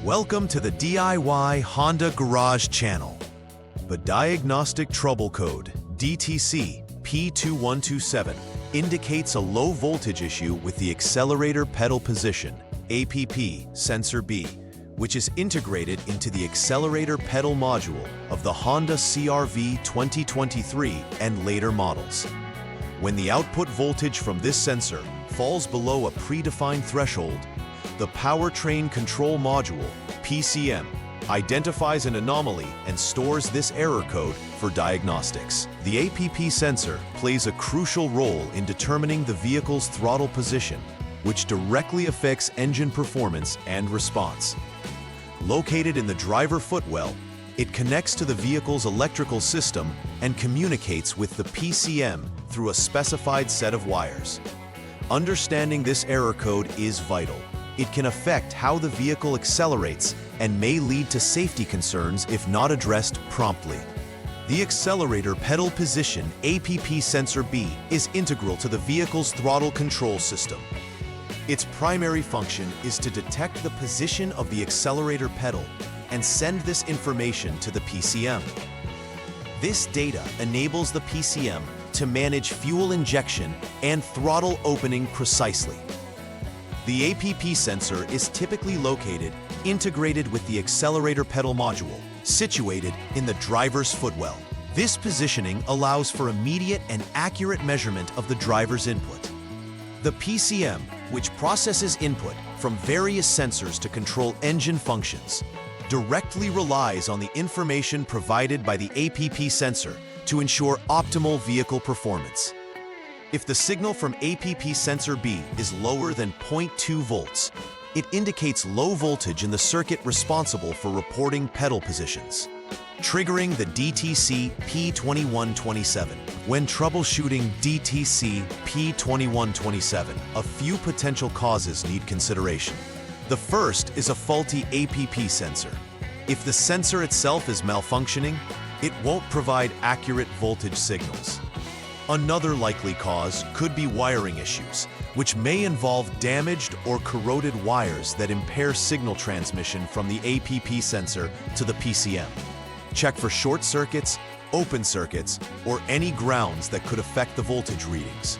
Welcome to the DIY Honda Garage channel. The Diagnostic Trouble Code, DTC P2127, indicates a low voltage issue with the Accelerator Pedal Position, APP, sensor B, which is integrated into the Accelerator Pedal module of the Honda CR-V 2023 and later models. When the output voltage from this sensor falls below a predefined threshold, the Powertrain Control Module, PCM, identifies an anomaly and stores this error code for diagnostics. The APP sensor plays a crucial role in determining the vehicle's throttle position, which directly affects engine performance and response. Located in the driver footwell, it connects to the vehicle's electrical system and communicates with the PCM through a specified set of wires. Understanding this error code is vital. It can affect how the vehicle accelerates and may lead to safety concerns if not addressed promptly. The Accelerator Pedal Position APP Sensor B is integral to the vehicle's throttle control system. Its primary function is to detect the position of the accelerator pedal and send this information to the PCM. This data enables the PCM to manage fuel injection and throttle opening precisely. The APP sensor is typically located integrated with the accelerator pedal module, situated in the driver's footwell. This positioning allows for immediate and accurate measurement of the driver's input. The PCM, which processes input from various sensors to control engine functions, directly relies on the information provided by the APP sensor to ensure optimal vehicle performance. If the signal from APP sensor B is lower than 0.2 volts, it indicates low voltage in the circuit responsible for reporting pedal positions, triggering the DTC P2127. When troubleshooting DTC P2127, a few potential causes need consideration. The first is a faulty APP sensor. If the sensor itself is malfunctioning, it won't provide accurate voltage signals. Another likely cause could be wiring issues, which may involve damaged or corroded wires that impair signal transmission from the APP sensor to the PCM. Check for short circuits, open circuits, or any grounds that could affect the voltage readings.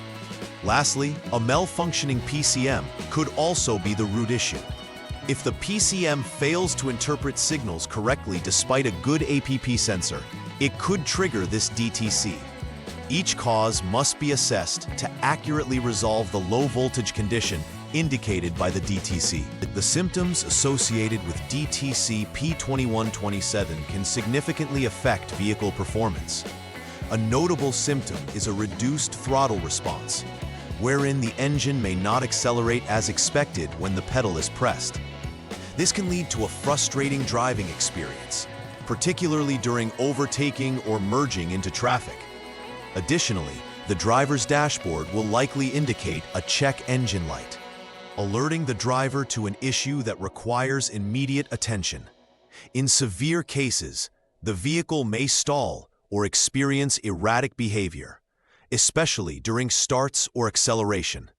Lastly, a malfunctioning PCM could also be the root issue. If the PCM fails to interpret signals correctly despite a good APP sensor, it could trigger this DTC. Each cause must be assessed to accurately resolve the low voltage condition indicated by the DTC. The symptoms associated with DTC P2127 can significantly affect vehicle performance. A notable symptom is a reduced throttle response, wherein the engine may not accelerate as expected when the pedal is pressed. This can lead to a frustrating driving experience, particularly during overtaking or merging into traffic. Additionally, the driver's dashboard will likely indicate a check engine light, alerting the driver to an issue that requires immediate attention. In severe cases, the vehicle may stall or experience erratic behavior, especially during starts or acceleration.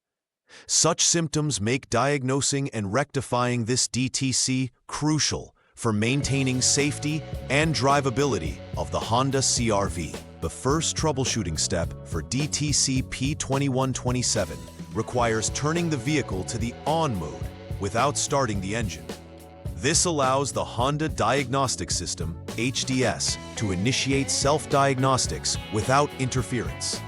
Such symptoms make diagnosing and rectifying this DTC crucial for maintaining safety and drivability of the Honda CR-V. The first troubleshooting step for DTC P2127 requires turning the vehicle to the on mode without starting the engine. This allows the Honda Diagnostic System, HDS, to initiate self-diagnostics without interference.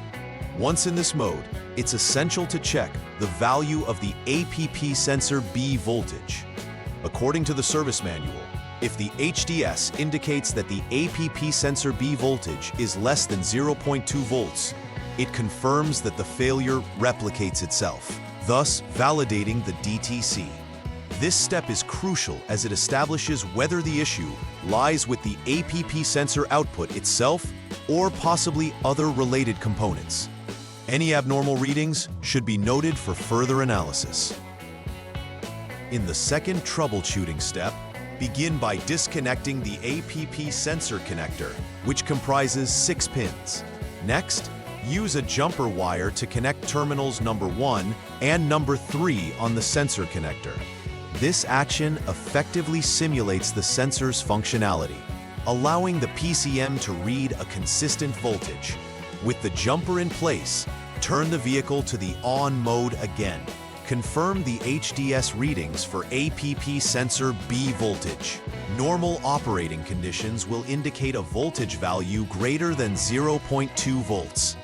Once in this mode, it's essential to check the value of the APP sensor B voltage. According to the service manual, if the HDS indicates that the APP sensor B voltage is less than 0.2 volts, it confirms that the failure replicates itself, thus validating the DTC. This step is crucial as it establishes whether the issue lies with the APP sensor output itself or possibly other related components. Any abnormal readings should be noted for further analysis. In the second troubleshooting step, begin by disconnecting the APP sensor connector, which comprises 6 pins. Next, use a jumper wire to connect terminals number 1 and number 3 on the sensor connector. This action effectively simulates the sensor's functionality, allowing the PCM to read a consistent voltage. With the jumper in place, turn the vehicle to the on mode again. Confirm the HDS readings for APP sensor B voltage. Normal operating conditions will indicate a voltage value greater than 0.2 volts.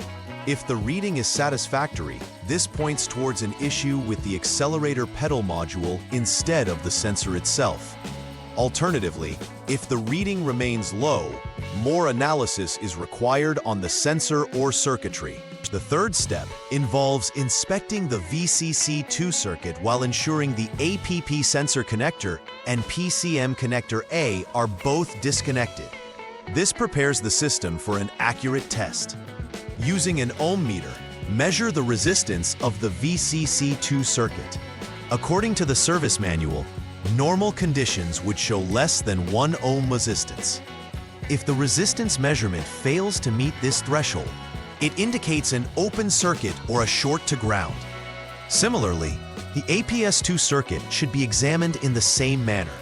If the reading is satisfactory, this points towards an issue with the accelerator pedal module instead of the sensor itself. Alternatively, if the reading remains low, more analysis is required on the sensor or circuitry. The third step involves inspecting the VCC2 circuit while ensuring the APP sensor connector and PCM connector A are both disconnected. This prepares the system for an accurate test. Using an ohm meter, measure the resistance of the VCC2 circuit. According to the service manual, normal conditions would show less than 1 ohm resistance. If the resistance measurement fails to meet this threshold, it indicates an open circuit or a short to ground. Similarly, the APS2 circuit should be examined in the same manner.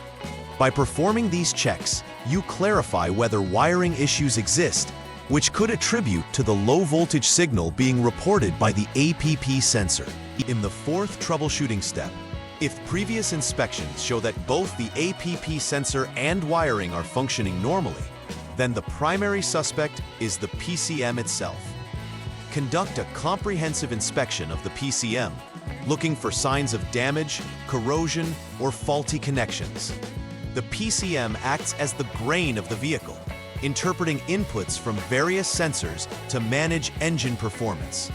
By performing these checks, you clarify whether wiring issues exist, which could attribute to the low voltage signal being reported by the APP sensor. In the fourth troubleshooting step, if previous inspections show that both the APP sensor and wiring are functioning normally, then the primary suspect is the PCM itself. Conduct a comprehensive inspection of the PCM, looking for signs of damage, corrosion, or faulty connections. The PCM acts as the brain of the vehicle, interpreting inputs from various sensors to manage engine performance.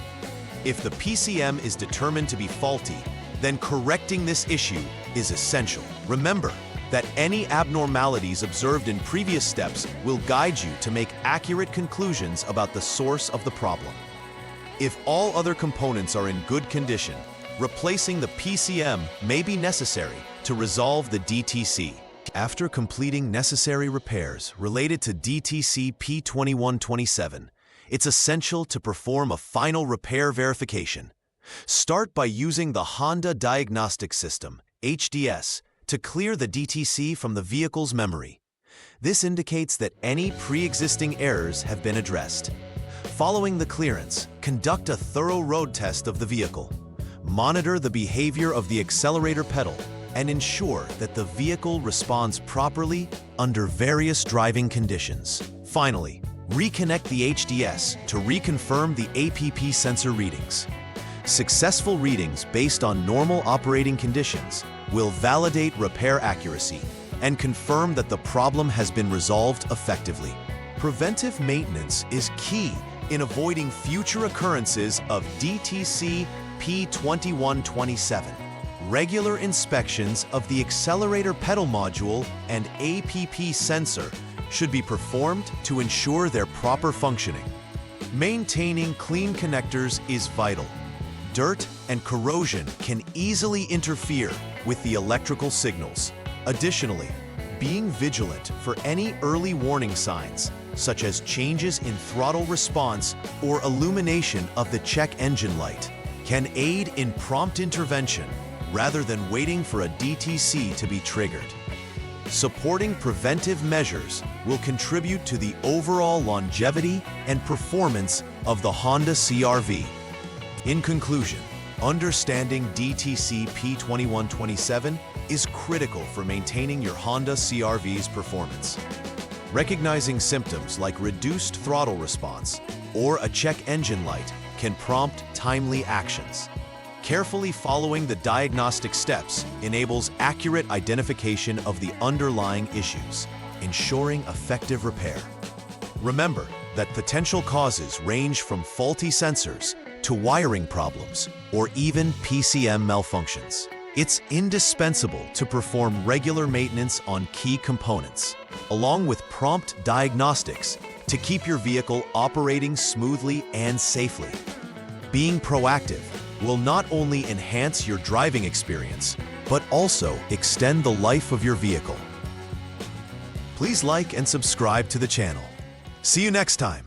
If the PCM is determined to be faulty, then correcting this issue is essential. Remember that any abnormalities observed in previous steps will guide you to make accurate conclusions about the source of the problem. If all other components are in good condition, replacing the PCM may be necessary to resolve the DTC. After completing necessary repairs related to DTC P2127, it's essential to perform a final repair verification. Start by using the Honda Diagnostics System, HDS, to clear the DTC from the vehicle's memory. This indicates that any pre-existing errors have been addressed. Following the clearance, conduct a thorough road test of the vehicle. Monitor the behavior of the accelerator pedal and ensure that the vehicle responds properly under various driving conditions. Finally, reconnect the HDS to reconfirm the APP sensor readings. Successful readings based on normal operating conditions will validate repair accuracy and confirm that the problem has been resolved effectively. Preventive maintenance is key in avoiding future occurrences of DTC P2127. Regular inspections of the accelerator pedal module and APP sensor should be performed to ensure their proper functioning. Maintaining clean connectors is vital. Dirt and corrosion can easily interfere with the electrical signals. Additionally, being vigilant for any early warning signs, such as changes in throttle response or illumination of the check engine light, can aid in prompt intervention rather than waiting for a DTC to be triggered. Supporting preventive measures will contribute to the overall longevity and performance of the Honda CR-V. In conclusion, understanding DTC P2127 is critical for maintaining your Honda CR-V's performance. Recognizing symptoms like reduced throttle response or a check engine light can prompt timely actions. Carefully following the diagnostic steps enables accurate identification of the underlying issues, ensuring effective repair. Remember that potential causes range from faulty sensors to wiring problems or even PCM malfunctions. It's indispensable to perform regular maintenance on key components, along with prompt diagnostics to keep your vehicle operating smoothly and safely. Being proactive will not only enhance your driving experience, but also extend the life of your vehicle. Please like and subscribe to the channel. See you next time.